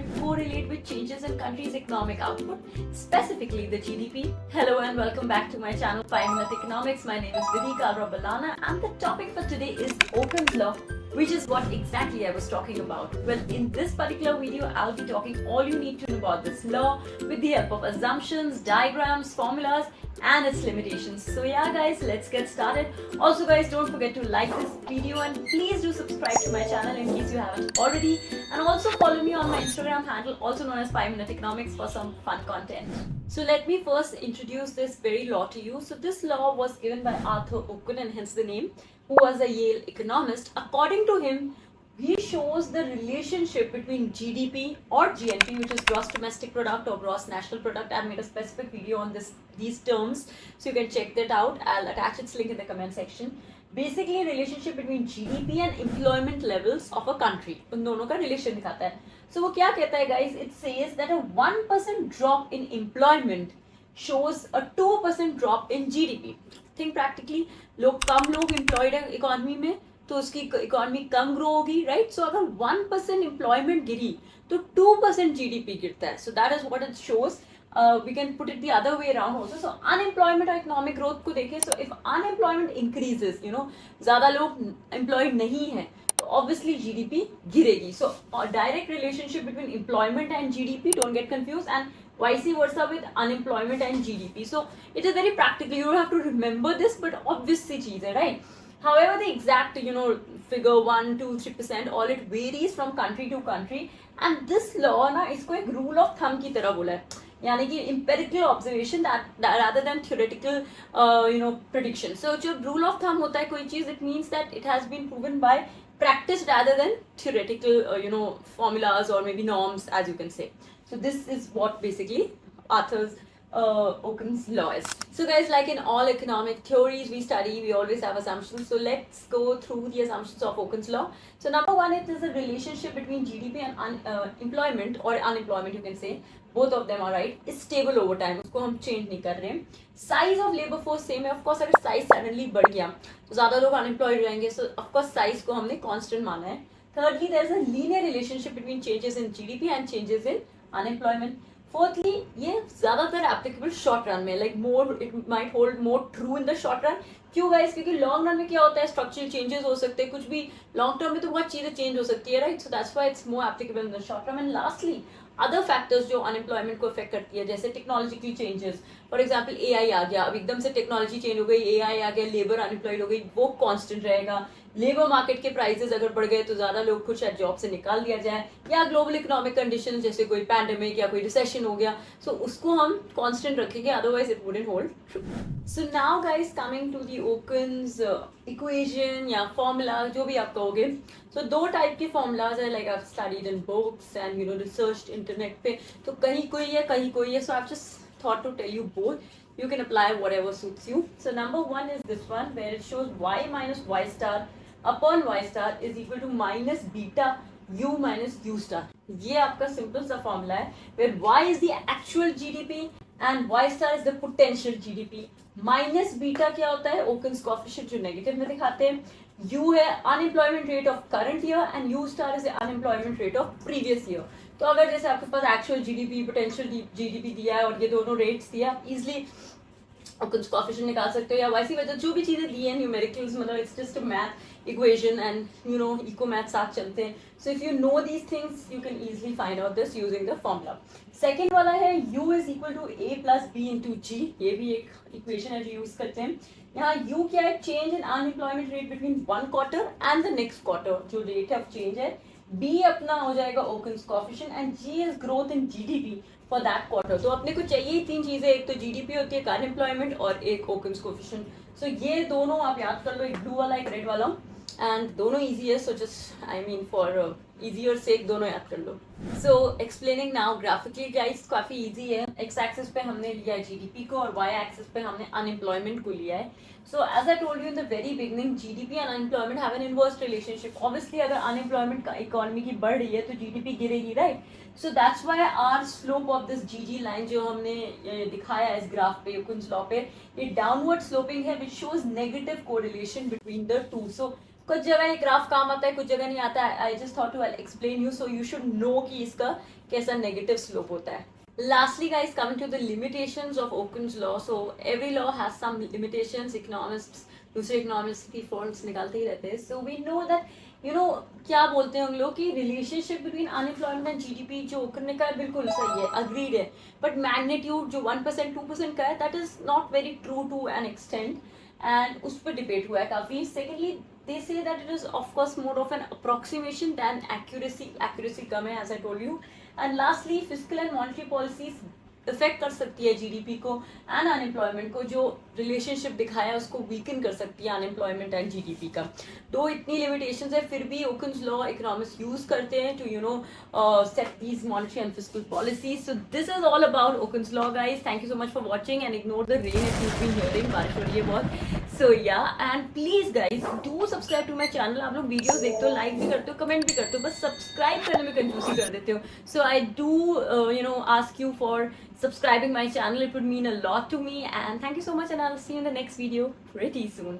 unemployment correlate with changes in country's economic output, specifically the GDP? Hello and welcome back to my channel 5 Minute Economics. My name is Vidhi Kalra Balana and the topic for today is Okun's Law, which is what exactly I was talking about. Well, in this particular video, I'll be talking all you need to know about this law with the help of assumptions, diagrams, formulas, and its limitations. So yeah guys, let's get started. Also guys, don't forget to like this video and please do subscribe to my channel in case you haven't already, and also follow me on my Instagram handle, also known as 5 Minute Economics, for some fun content. So let me first introduce this very law to you. So this law was given by Arthur Okun, and hence the name, who was a Yale economist. According to him, he shows the relationship between GDP or GNP, which is gross domestic product or gross national product. I've made a specific video on these terms, so you can check that out. I'll attach its link in the comment section. Basically, relationship between GDP and employment levels of a country. उन दोनों का relation दिखाता है. So वो क्या कहता है guys? It says that a 1% drop in employment shows a 2% drop in GDP. Think practically, कम लोग employed है economy में, तो उसकी इकोनॉमी कम ग्रो होगी, राइट? सो अगर 1% एम्प्लॉयमेंट गिरी तो 2% जीडीपी गिरता है. So that is what it shows. We can put it the other way around also. So unemployment और इकोनॉमिक ग्रोथ को देखें, सो इफ अनएम्प्लॉयमेंट इंक्रीजेस, ज्यादा लोग एम्प्लॉयड नहीं है, तो ऑब्वियसली जीडीपी गिरेगी. So direct relationship between employment and GDP, don't get confuse, and vice versa with unemployment and GDP. So it is very practical. You don't have to remember this, but obviously cheese hai, right? However, the exact, figure 1, 2, 3%, all it varies from country to country. And this law ना इसको एक rule of thumb की तरह बोला है, यानी कि empirical observation that rather than theoretical, prediction. So जब rule of thumb होता है कोई चीज़, it means that it has been proven by practice rather than theoretical, formulas or maybe norms, as you can say. So this is what basically Arthur's Okun's law is. So guys, like in all economic theories we study, we always have assumptions. So let's go through the assumptions of Okun's law. So number one, it is a relationship between GDP and employment or unemployment, you can say. Both of them are right. Is stable over time. उसको हम change नहीं कर रहे हैं. Size of labor force same है. Of course, अगर size suddenly बढ़ गया तो ज़्यादा लोग unemployed रहेंगे. So of course, size को हमने constant माना है. Thirdly, there is a linear relationship between changes in GDP and changes in unemployment. Fourthly, ये ज़्यादातर applicable short run में, like more, it might hold more true in the short run. क्यों guys? क्योंकि long run में क्या होता है, structural changes हो सकते हैं, कुछ भी long term में तो बहुत चीज़ें change हो सकती है, right? So that's why it's more applicable in the short term. And lastly, other factors जो अनएम्प्लॉयमेंट को अफेक्ट करती है, जैसे technological changes. For example AI आ गया, अब एकदम से टेक्नोलॉजी चेंज हो गई, एआई आ गया, लेबर अनएम्प्लॉयड हो गई, वो कांस्टेंट रहेगा. लेबर मार्केट के प्राइसेस अगर बढ़ गए तो ज़्यादा लोग को शायद जॉब से निकाल दिया जाए, या ग्लोबल इकोनॉमिक कंडीशन जैसे कोई पैंडेमिक या कोई रिसेशन हो गया, सो उसको हम कांस्टेंट रखेंगे, otherwise it wouldn't hold true. So now guys, coming to the Okun's equation या फॉर्मूला, जो भी आप कहोगे. सो दो टाइप के फॉर्मूलाज है, like I have studied in books and research internet पे, तो कहीं कोई है कहीं कोई है. So I have just thought to tell you both. You can apply whatever suits you. So number one is this one, where it shows y minus y star upon y star is equal to minus beta u minus u star. ये आपका simple सा formula है, where y is the actual GDP and y star is the potential GDP. Minus beta क्या होता है, Okun's coefficient जो negative में दिखाते हैं. यू है unemployment rate of current year and you star is unemployment rate of previous year. तो अगर जैसे आपके पास एक्चुअल जीडीपी, पोटेंशियल जीडीपी दिया है और ये दोनों रेट्स दिया, आप इजिली कुछ कोएफिशिएंट निकाल सकते हो, या वैसी वजह जो भी चीज़ें दी हैं न्यूमेरिकल्स, मतलब it's just a math equation and इको मैथ साथ चलते हैं. So if you know these things you can easily find out this using the formula. Second वाला है u is equal to a plus B into G. ये भी एक equation है जो यूज करते हैं. यहाँ u क्या है, change in unemployment rate between one quarter and the next quarter, जो रेट ऑफ चेंज है. b अपना हो जाएगा Okun's coefficient and g is growth in GDP for that quarter. तो अपने को चाहिए ही तीन चीजें, एक तो जीडीपी होती है, एक अनएम्प्लॉयमेंट और एक ओकन्स कोएफिशिएंट. सो ये दोनों आप याद कर लो, एक ब्लू वाला एक रेड वाला, एंड दोनों इजी है. So just I mean for easier sake दोनों याद कर लो. So explaining now graphically guys, काफी इजी है. एक्स एक्सिस पे हमने लिया है जीडीपी को और वाई एक्सिस पे हमने अनएम्प्लॉयमेंट को लिया है. So as I told you in the very beginning, GDP and unemployment have an inverse relationship. Obviously अगर अनएम्प्लॉयमेंट का इकोनॉमी की बढ़ रही है तो जीडीपी गिरेगी, right? So that's why our slope of this GG line जो हमने दिखाया है इस ग्राफ पे, ओकन्स लॉ पे, ये डाउनवर्ड स्लोपिंग है, which shows negative correlation between the two. So कुछ जगह ये ग्राफ काम आता है, कुछ जगह नहीं आता है. I just thought to explain you so you should know कि इसका कैसा नेगेटिव स्लोप होता है. Lastly, guys, coming to the limitations of Okun's law. So every law has some limitations. Economists, दूसरे economists की faults निकालते ही रहते हैं. So we know that क्या बोलते हैं हम लोग कि relationship between unemployment and GDP जो ओकन ने कहा है बिल्कुल सही है, अग्रीड है. बट मैग्नीट्यूड जो 1% 2% का है that is not very true to an extent, and उस पर डिबेट हुआ है काफी. Secondly they say that it is of course more of an approximation than accuracy कम है, as I told you. And lastly, fiscal and monetary policies effect कर सकती है GDP को एंड अनएम्प्लॉयमेंट को. जो रिलेशनशिप दिखाया उसको वीकन कर सकती है अनएम्प्लॉयमेंट एंड जीडीपी का. तो इतनी लिमिटेशंस है, फिर भी ओकन्स लॉ इकोनॉमिस्ट यूज करते हैं to set these monetary and fiscal policies. So this is all about Okun's law guys. Thank you so much for watching and ignore the rain if you been hearing. बारिश हो रही है बहुत. So yeah and please guys do subscribe to my channel. आप लोग videos देखते हो, like भी करते हो, कमेंट भी करते हो, बस सब्सक्राइब करने में कंफ्यूज कर देते हो. So I do ask you for subscribing my channel. It would mean a lot to me, and thank you so much, and I'll see you in the next video pretty soon.